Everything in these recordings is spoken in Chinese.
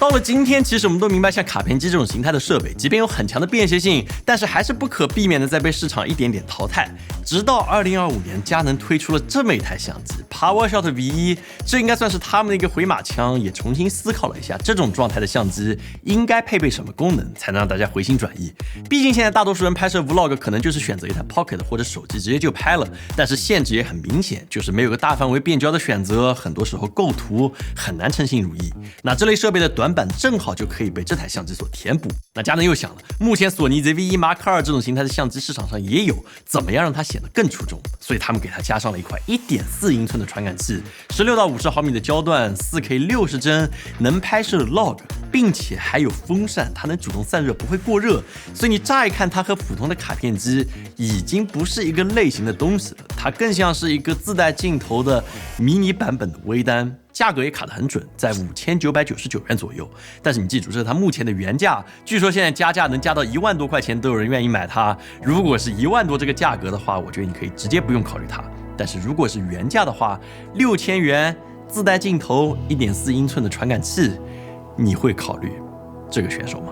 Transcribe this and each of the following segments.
到了今天，其实我们都明白，像卡片机这种形态的设备，即便有很强的便携性，但是还是不可避免的在被市场一点点淘汰。直到2025年，佳能推出了这么一台相机 PowerShot V1，这应该算是他们的一个回马枪，也重新思考了一下这种状态的相机应该配备什么功能，才能让大家回心转意。毕竟现在大多数人拍摄 Vlog 可能就是选择一台 Pocket 或者手机直接就拍了，但是限制也很明显，就是没有个大范围变焦的选择，很多时候构图很难称心如意。那这类设备的短板正好就可以被这台相机所填补。那佳能又想了，目前索尼 ZV-E Mark II 这种形态的相机市场上也有，怎么样让它显得更出众？所以他们给它加上了一块1.4英寸的传感器，16到50毫米的焦段，4K 60帧，能拍摄 log， 并且还有风扇，它能主动散热，不会过热。所以你乍一看它和普通的卡片机已经不是一个类型的东西了，它更像是一个自带镜头的迷你版本的微单。价格也卡得很准，在5999元左右。但是你记住，这是它目前的原价，据说现在加价能加到1万多块钱都有人愿意买它。如果是1万多这个价格的话，我觉得你可以直接不用考虑它。但是如果是原价的话，6000元，自带镜头，1.4英寸的传感器，你会考虑这个选手吗？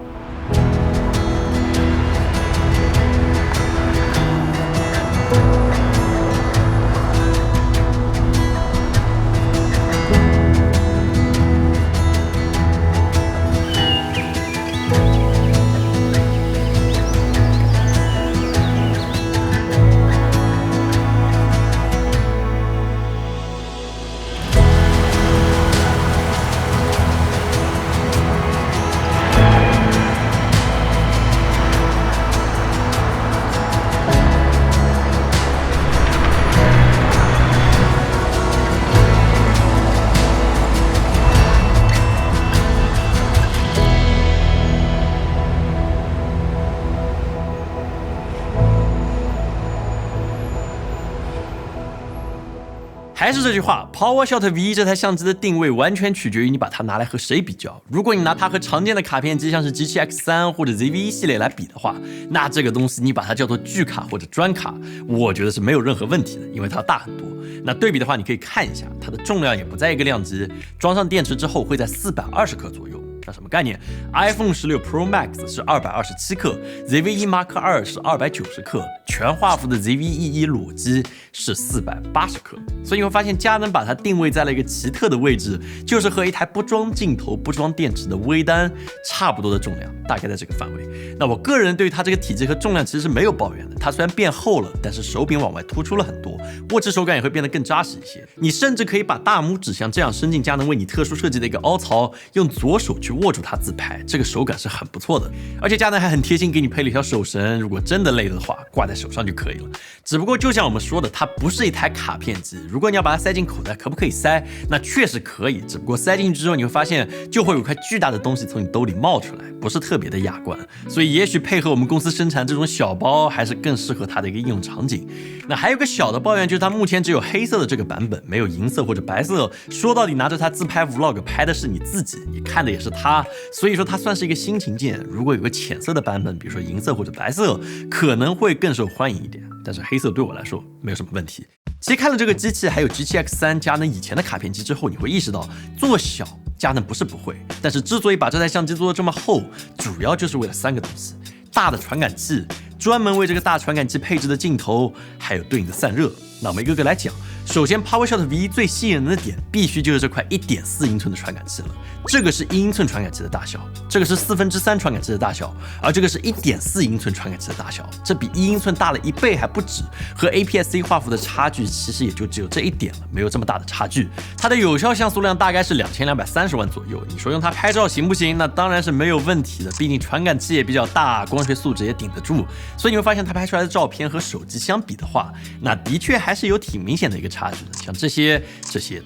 还是这句话 ，PowerShot V1 这台相机的定位完全取决于你把它拿来和谁比较。如果你拿它和常见的卡片机，像是 G7X3 或者 ZV-E 系列来比的话，那这个东西你把它叫做巨卡或者专卡，我觉得是没有任何问题的，因为它大很多。那对比的话，你可以看一下，它的重量也不在一个量级，装上电池之后会在420克左右。那什么概念 ？iPhone 16 Pro Max 是227克 ，ZV-E Mark II 是290克，全画幅的 ZV-E1 裸机是480克。所以你会发现，佳能把它定位在了一个奇特的位置，就是和一台不装镜头、不装电池的微单差不多的重量，大概在这个范围。那我个人对于它这个体积和重量其实是没有抱怨的。它虽然变厚了，但是手柄往外突出了很多，握持手感也会变得更扎实一些。你甚至可以把大拇指像这样伸进佳能为你特殊设计的一个凹槽，用左手去握住它自拍，这个手感是很不错的。而且佳能还很贴心给你配了一条手绳，如果真的累了的话，挂在手上就可以了。只不过就像我们说的，它不是一台卡片机，如果你要把它塞进口袋，可不可以塞？那确实可以，只不过塞进去之后，你会发现就会有块巨大的东西从你兜里冒出来，不是特别的雅观。所以也许配合我们公司生产这种小包，还是更适合它的一个应用场景。那还有个小的抱怨，就是它目前只有黑色的这个版本，没有银色或者白色。说到底，拿着它自拍 Vlog 拍的是你自己，你看的也是它，所以说它算是一个新琴键。如果有个浅色的版本，比如说银色或者白色，可能会更受欢迎一点。但是黑色对我来说没有什么问题。其实看了这个机器还有 G7X3 佳能以前的卡片机之后，你会意识到做小佳能不是不会，但是之所以把这台相机做得这么厚，主要就是为了3个东西：大的传感器，专门为这个大传感器配置的镜头，还有对应的散热。那我们一个个来讲。首先 PowerShot V1 最吸引人的点必须就是这块 1.4英寸的传感器了。这个是1英寸传感器的大小，这个是3/4传感器的大小，而这个是1.4英寸传感器的大小，这比1英寸大了1倍还不止。和 APS-C 画幅的差距其实也就只有这一点了，没有这么大的差距。它的有效像素量大概是2230万左右。你说用它拍照行不行？那当然是没有问题的，毕竟传感器也比较大，光学素质也顶得住。所以你会发现它拍出来的照片和手机相比的话，那的确还是有挺明显的一个差距的。像这些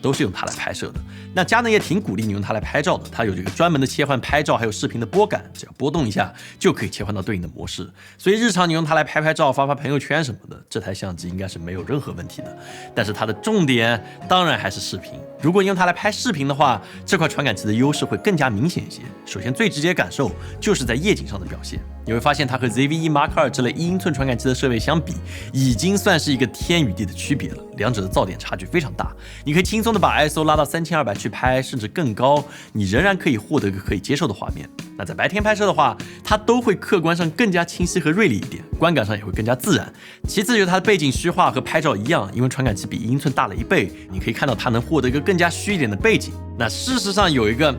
都是用它来拍摄的。那佳能也挺鼓励你用它来拍照的，它有这个专门的切换拍照还有视频的拨杆，只要拨动一下就可以切换到对应的模式。所以日常你用它来拍拍照、发发朋友圈什么的，这台相机应该是没有任何问题的。但是它的重点当然还是视频。如果你用它来拍视频的话，这块传感器的优势会更加明显一些。首先最直接感受就是在夜景上的表现，你会发现它和 ZV-E Mark II 这类1英寸传感器的设备相比，已经算是一个天与地的区别了。两者的造噪点差距非常大。你可以轻松的把 ISO 拉到3200去拍，甚至更高，你仍然可以获得一个可以接受的画面。那在白天拍摄的话，它都会客观上更加清晰和锐利一点，观感上也会更加自然。其次就是它的背景虚化和拍照一样，因为传感器比英寸大了1倍，你可以看到它能获得一个更加虚一点的背景。那事实上有一个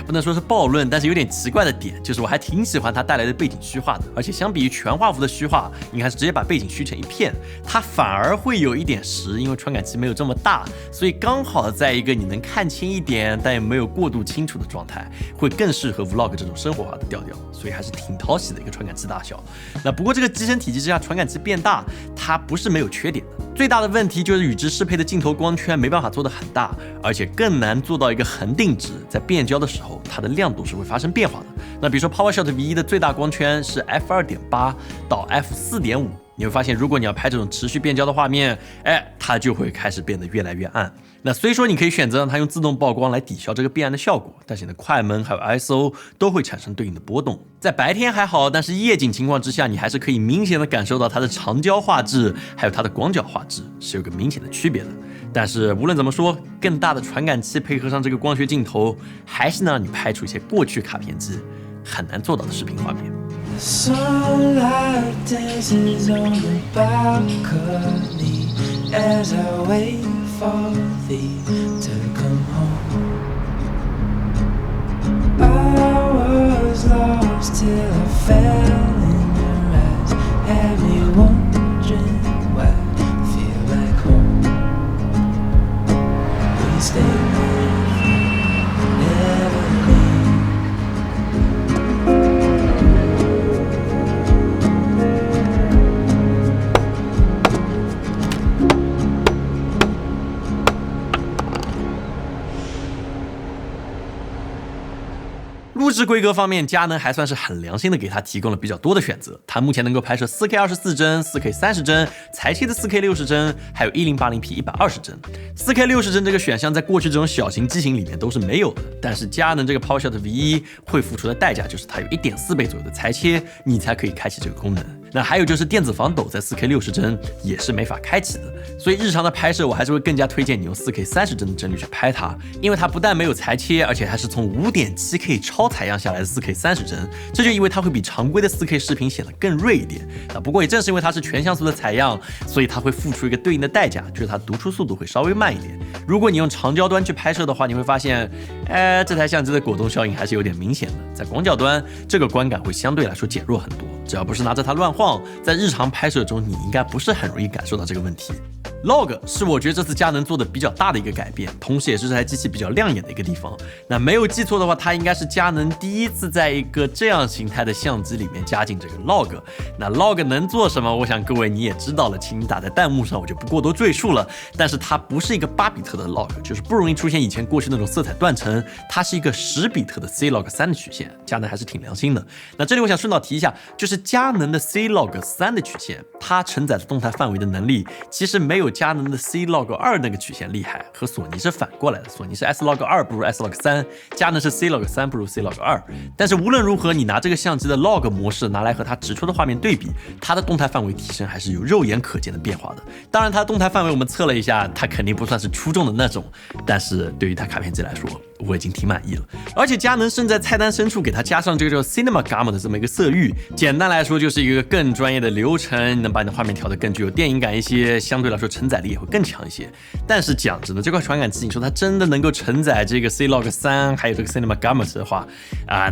不能说是暴论，但是有点奇怪的点，就是我还挺喜欢它带来的背景虚化的，而且相比于全画幅的虚化，你看是直接把背景虚成一片，它反而会有一点实，因为传感器没有这么大，所以刚好在一个你能看清一点，但也没有过度清楚的状态，会更适合 vlog 这种生活化的调调，所以还是挺讨喜的一个传感器大小。那不过这个机身体积之下，传感器变大，它不是没有缺点的，最大的问题就是与之适配的镜头光圈没办法做得很大，而且更难做到一个恒定值，在变焦的时候它的亮度是会发生变化的。那比如说 PowerShot V1 的最大光圈是 f2.8 到 f4.5， 你会发现如果你要拍这种持续变焦的画面，它就会开始变得越来越暗。那虽说你可以选择让它用自动曝光来抵消这个变暗的效果，但是你的快门还有 ISO 都会产生对应的波动。在白天还好，但是夜景情况之下，你还是可以明显的感受到它的长焦画质还有它的广角画质是有个明显的区别的。但是无论怎么说，更大的传感器配合上这个光学镜头，还是能让你拍出一些过去卡片机很难做到的视频画面。For thee to come home, I was lost till I fell in your eyes, had me wondering why I feel like home. We stay with you, never leave. 录制规格方面，佳能还算是很良心的给它提供了比较多的选择。它目前能够拍摄 4K 24帧、4K 30帧、裁切的 4K 60帧，还有 1080p 120帧。4K 60帧这个选项在过去这种小型机型里面都是没有的，但是佳能这个 PowerShot V1 会付出的代价就是它有 1.4 倍左右的裁切，你才可以开启这个功能。那还有就是电子防抖在 4K 60帧也是没法开启的，所以日常的拍摄我还是会更加推荐你用 4K 30帧的帧率去拍它，因为它不但没有裁切，而且还是从 5.7K 超采样下来的 4K 30帧，这就意味它会比常规的 4K 视频显得更锐一点。不过也正是因为它是全像素的采样，所以它会付出一个对应的代价，就是它读出速度会稍微慢一点。如果你用长焦端去拍摄的话，你会发现，这台相机的果冻效应还是有点明显的。在广角端，这个观感会相对来说减弱很多。只要不是拿着它乱晃，在日常拍摄中，你应该不是很容易感受到这个问题。Log 是我觉得这次佳能做的比较大的一个改变，同时也是这台机器比较亮眼的一个地方。那没有记错的话，它应该是佳能第一次在一个这样形态的相机里面加进这个 Log。那 Log 能做什么？我想各位你也知道了，请你打在弹幕上，我就不过多赘述了。但是它不是一个8比特的 Log， 就是不容易出现以前过去那种色彩断层，它是一个10比特的 C-Log3 的曲线，佳能还是挺良心的。那这里我想顺道提一下，就是佳能的 C-Log3 的曲线，它承载的动态范围的能力，其实没有佳能的 C-Log2 那个曲线厉害，和索尼是反过来的，索尼是 S-Log2 不如 S-Log3， 佳能是 C-Log3 不如 C-Log2。但是无论如何，你拿这个相机的 Log 模式拿来和它直出的画面对比，它的动态范围提升还是有肉眼可见的变化的。当然它的动态范围我们测了一下，它肯定不算是出众的那种，但是对于它卡片机来说，我已经挺满意了。而且佳能甚至在菜单深处给它加上这个叫 Cinema Gamma 的这么一个色域，简单来说就是一个更专业的流程，能把你的画面调得更具有电影感一些，相对来说承载力也会更强一些。但是讲真的，这块传感器你说它真的能够承载这个 C-Log3 还有这个 Cinema Gamma 的话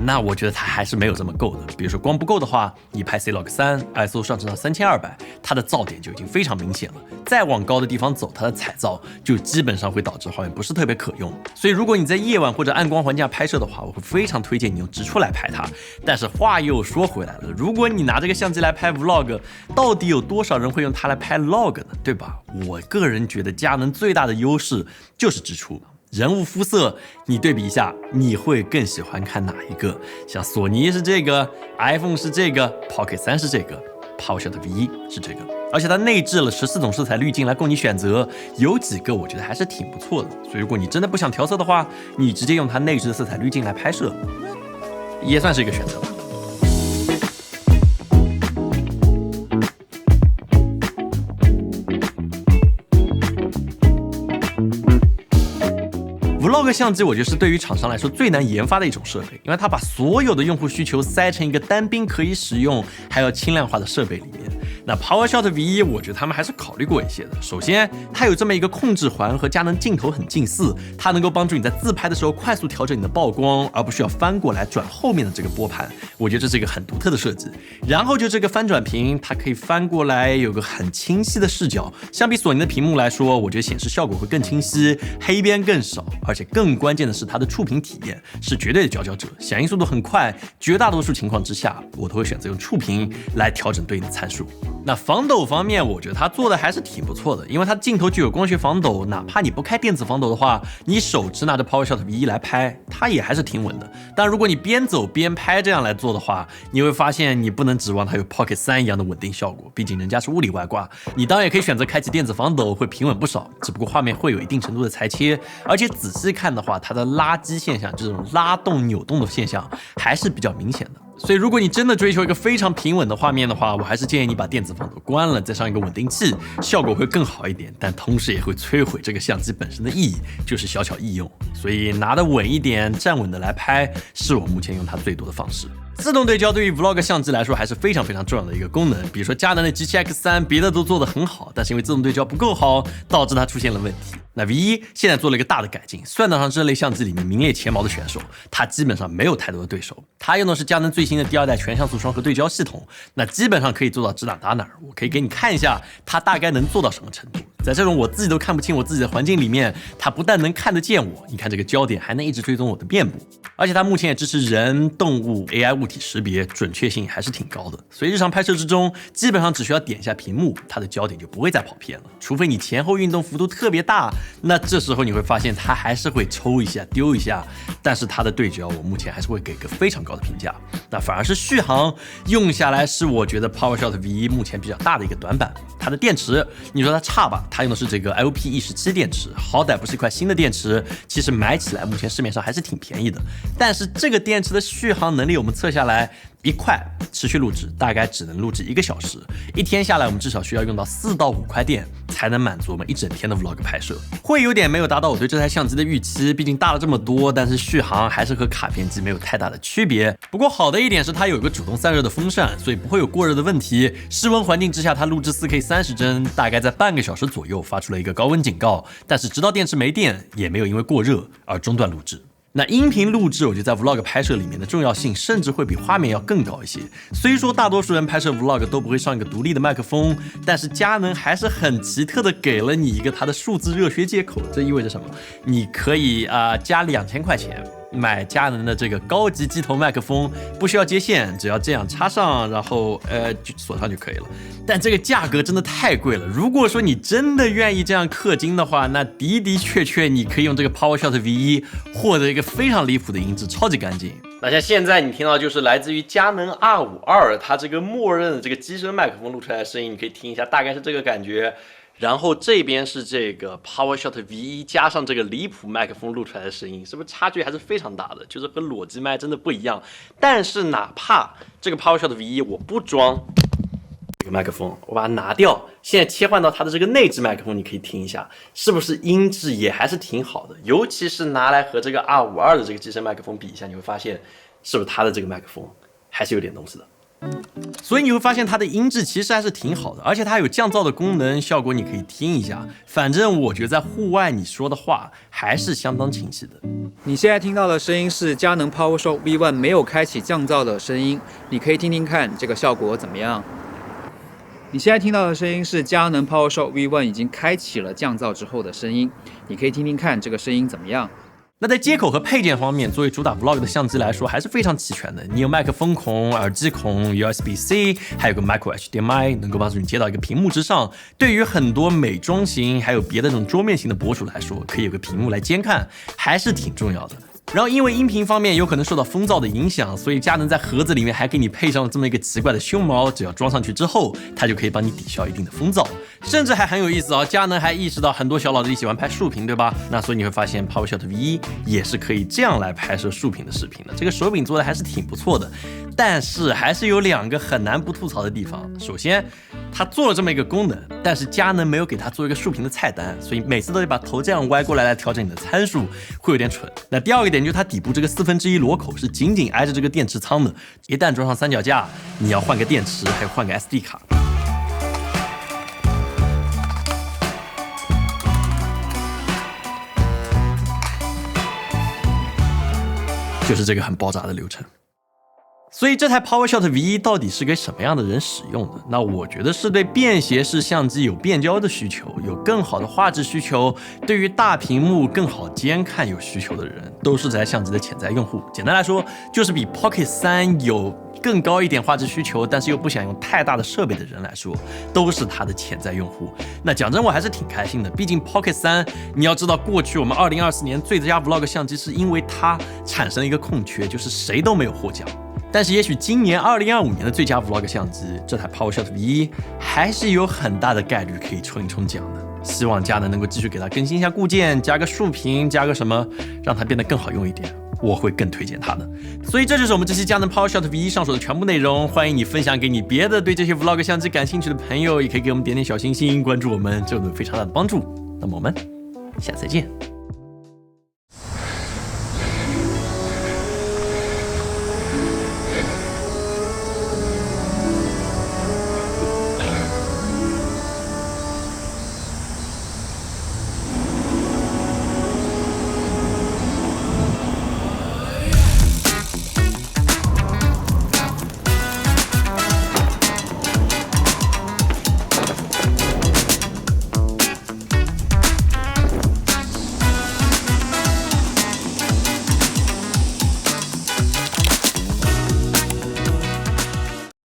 那我觉得它还是没有这么够的。比如说光不够的话，你拍 C-Log3 ISO 上升到3200，它的噪点就已经非常明显了，再往高的地方走，它的彩噪就基本上会导致画面不是特别可用。所以如果你在夜晚或者暗光环境下拍摄的话，我会非常推荐你用直出来拍它。但是话又说回来了，如果你拿这个相机来拍 vlog， 到底有多少人会用它来拍 log 呢？对吧？我个人觉得佳能最大的优势就是直出。人物肤色，你对比一下，你会更喜欢看哪一个？像索尼是这个 ，iPhone 是这个 ，Pocket 3是这个 ，PowerShot V1 是这个，而且它内置了14种色彩滤镜来供你选择，有几个我觉得还是挺不错的。所以如果你真的不想调色的话，你直接用它内置的色彩滤镜来拍摄，也算是一个选择吧。Vlog 相机我觉得是对于厂商来说最难研发的一种设备，因为它把所有的用户需求塞成一个单兵可以使用还要轻量化的设备里面。那 PowerShot V1 我觉得他们还是考虑过一些的。首先，它有这么一个控制环和佳能镜头很近似，它能够帮助你在自拍的时候快速调整你的曝光，而不需要翻过来转后面的这个拨盘。我觉得这是一个很独特的设计。然后就这个翻转屏，它可以翻过来，有个很清晰的视角。相比索尼的屏幕来说，我觉得显示效果会更清晰，黑边更少，而且更关键的是它的触屏体验是绝对的佼佼者，响应速度很快，绝大多数情况之下，我都会选择用触屏来调整对应的参数。那防抖方面，我觉得它做的还是挺不错的，因为它镜头具有光学防抖，哪怕你不开电子防抖的话，你手持拿着 PowerShot V1 来拍，它也还是挺稳的。但如果你边走边拍这样来做的话，你会发现你不能指望它有 Pocket 3一样的稳定效果，毕竟人家是物理外挂。你当然也可以选择开启电子防抖，会平稳不少，只不过画面会有一定程度的裁切，而且仔细看的话，它的拉击现象，这种拉动扭动的现象还是比较明显的。所以如果你真的追求一个非常平稳的画面的话，我还是建议你把电子防抖关了，再上一个稳定器，效果会更好一点，但同时也会摧毁这个相机本身的意义，就是小巧易用。所以拿得稳一点，站稳的来拍，是我目前用它最多的方式。自动对焦对于 Vlog 相机来说还是非常非常重要的一个功能，比如说佳能的 G7X3 别的都做得很好，但是因为自动对焦不够好，导致它出现了问题。那 V1 现在做了一个大的改进，算得上这类相机里面名列前茅的选手，它基本上没有太多的对手。它用的是佳能最新的第2代全像素双核对焦系统，那基本上可以做到指哪打哪儿。我可以给你看一下它大概能做到什么程度。在这种我自己都看不清我自己的环境里面，它不但能看得见我，你看这个焦点还能一直追踪我的面部，而且它目前也支持人、动物、AI 物体识别，准确性还是挺高的。所以日常拍摄之中，基本上只需要点一下屏幕，它的焦点就不会再跑偏了。除非你前后运动幅度特别大，那这时候你会发现它还是会抽一下、丢一下，但是它的对焦我目前还是会给个非常高的评价。那反而是续航用下来是我觉得 PowerShot V1 目前比较大的一个短板。它的电池，你说它差吧？它用的是这个 LP-E17 电池，好歹不是一块新的电池，其实买起来目前市面上还是挺便宜的。但是这个电池的续航能力我们测下来，一块持续录制大概只能录制1个小时，一天下来我们至少需要用到4到5块电才能满足我们一整天的 Vlog 拍摄，会有点没有达到我对这台相机的预期，毕竟大了这么多，但是续航还是和卡片机没有太大的区别。不过好的一点是它有一个主动散热的风扇，所以不会有过热的问题。室温环境之下，它录制 4K 30帧，大概在半个小时左右发出了一个高温警告，但是直到电池没电，也没有因为过热而中断录制。那音频录制，我觉得在 Vlog 拍摄里面的重要性，甚至会比画面要更高一些。虽说大多数人拍摄 Vlog 都不会上一个独立的麦克风，但是佳能还是很奇特的给了你一个它的数字热学接口。这意味着什么？你可以加2000块钱买佳能的这个高级机头麦克风，不需要接线，只要这样插上，然后就锁上就可以了。但这个价格真的太贵了。如果说你真的愿意这样氪金的话，那的确你可以用这个 PowerShot V1 获得一个非常离谱的音质，超级干净。那像现在你听到就是来自于佳能 R52， 它这个默认的这个机身麦克风录出来的声音，你可以听一下，大概是这个感觉。然后这边是这个 PowerShot V1 加上这个离谱麦克风录出来的声音，是不是差距还是非常大的？就是和裸机麦真的不一样。但是哪怕这个 PowerShot V1 我不装这个麦克风，我把它拿掉，现在切换到它的这个内置麦克风，你可以听一下，是不是音质也还是挺好的？尤其是拿来和这个 R52 的这个机身麦克风比一下，你会发现是不是它的这个麦克风还是有点东西的。所以你会发现它的音质其实还是挺好的，而且它有降噪的功能，效果你可以听一下。反正我觉得在户外你说的话还是相当清晰的。你现在听到的声音是佳能 PowerShot V1 没有开启降噪的声音，你可以听听看这个效果怎么样。你现在听到的声音是佳能 PowerShot V1 已经开启了降噪之后的声音，你可以听听看这个声音怎么样。那在接口和配件方面，作为主打 Vlog 的相机来说，还是非常齐全的。你有麦克风孔、耳机孔、USB-C， 还有个 Micro HDMI， 能够帮助你接到一个屏幕之上。对于很多美妆型还有别的这种桌面型的博主来说，可以有个屏幕来监看，还是挺重要的。然后因为音频方面有可能受到风噪的影响，所以佳能在盒子里面还给你配上了这么一个奇怪的胸毛，只要装上去之后，它就可以帮你抵消一定的风噪。甚至还很有意思啊，佳能还意识到很多小老弟喜欢拍竖屏，对吧？那所以你会发现 PowerShot V1 也是可以这样来拍摄竖屏的视频的。这个手柄做的还是挺不错的。但是还是有2个很难不吐槽的地方。首先，它做了这么一个功能，但是佳能没有给它做一个竖屏的菜单，所以每次都得把头这样歪过来调整你的参数，会有点蠢。那第2个点就是它底部这个1/4螺口是紧紧挨着这个电池仓的，一旦装上三脚架，你要换个电池，还有换个 SD 卡。就是这个很爆炸的流程。所以这台 PowerShot V1 到底是给什么样的人使用的？那我觉得是对便携式相机有变焦的需求，有更好的画质需求，对于大屏幕更好监看有需求的人，都是这台相机的潜在用户。简单来说，就是比 Pocket 3有更高一点画质需求，但是又不想用太大的设备的人来说，都是它的潜在用户。那讲真，我还是挺开心的，毕竟 Pocket 3，你要知道，过去我们2024年最佳 Vlog 相机是因为它产生了一个空缺，就是谁都没有获奖。但是也许今年2025年的最佳 Vlog 相机，这台 PowerShot V1 还是有很大的概率可以冲一冲奖的。希望佳能能够继续给它更新一下固件，加个竖屏，加个什么，让它变得更好用一点。我会更推荐它的。所以这就是我们这期佳能 PowerShot V1 上手的全部内容。欢迎你分享给你别的对这些 Vlog 相机感兴趣的朋友，也可以给我们点点小心心，关注我们，这有非常大的帮助。那么我们下次再见。